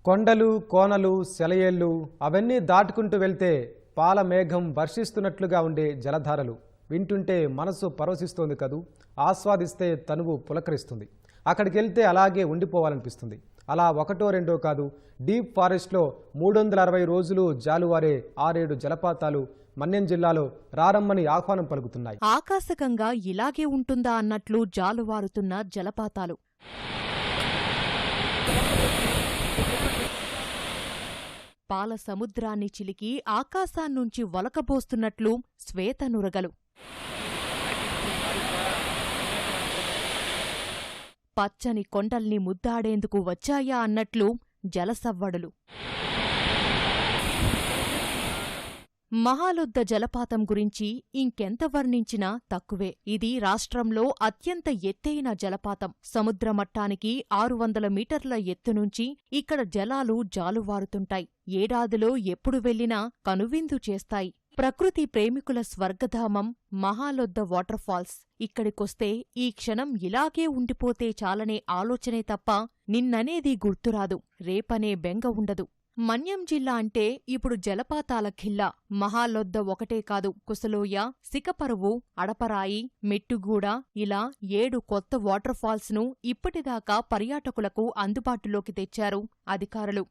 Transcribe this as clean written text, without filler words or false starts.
కొండలు కోనలు సెలయేళ్ళు అవన్నీ దాటుకుంటూ వెళ్తే పాల మేఘం వర్షిస్తున్నట్లుగా ఉండే జలధారలు వింటుంటే మనసు పరవశిస్తోంది కదూ. ఆస్వాదిస్తే తనువు పులకరిస్తుంది. అక్కడికి వెళ్తే అలాగే ఉండిపోవాలనిపిస్తుంది. అలా ఒకటో రెండో కాదు, డీప్ ఫారెస్ట్లో 360 రోజులు జాలువారే 6-7 జలపాతాలు మన్యం జిల్లాలో రారమ్మని ఆహ్వానం పలుకుతున్నాయి. ఆకాశగంగా ఇలాగే ఉంటుందా అన్నట్లు జాలువారుతున్న జలపాతాలు. పాల సముద్రాన్ని చిలికి ఆకాశాన్నుంచి వలకబోస్తున్నట్లు శ్వేతనురగలు. పచ్చని కొండల్ని ముద్దాడేందుకు వచ్చాయా అన్నట్లు జలసవ్వడులు. మహాలొద్ద జలపాతం గురించి ఇంకెంత వర్ణించినా తక్కువే. ఇది రాష్ట్రంలో అత్యంత ఎత్తైన జలపాతం. సముద్రమట్టానికి 600 మీటర్ల ఎత్తునుంచి ఇక్కడ జలాలు జాలువారుతుంటాయి. ఏడాదిలో ఎప్పుడు వెళ్లినా కనువిందు చేస్తాయి. ప్రకృతి ప్రేమికుల స్వర్గధామం మహాలొద్ద వాటర్ఫాల్స్. ఇక్కడికొస్తే ఈ క్షణం ఇలాగే ఉండిపోతే చాలనే ఆలోచనే తప్ప నిన్ననేది గుర్తురాదు, రేపనే బెంగ ఉండదు. మన్యం జిల్లా అంటే ఇప్పుడు జలపాతాల ఖిల్లా. మహాలొద్ద ఒకటే కాదు, కుసలోయ, సికపరువు, అడపరాయి, మెట్టుగూడ ఇలా 7 కొత్త వాటర్ఫాల్స్ ను ఇప్పటిదాకా పర్యాటకులకు అందుబాటులోకి తెచ్చారు అధికారులు.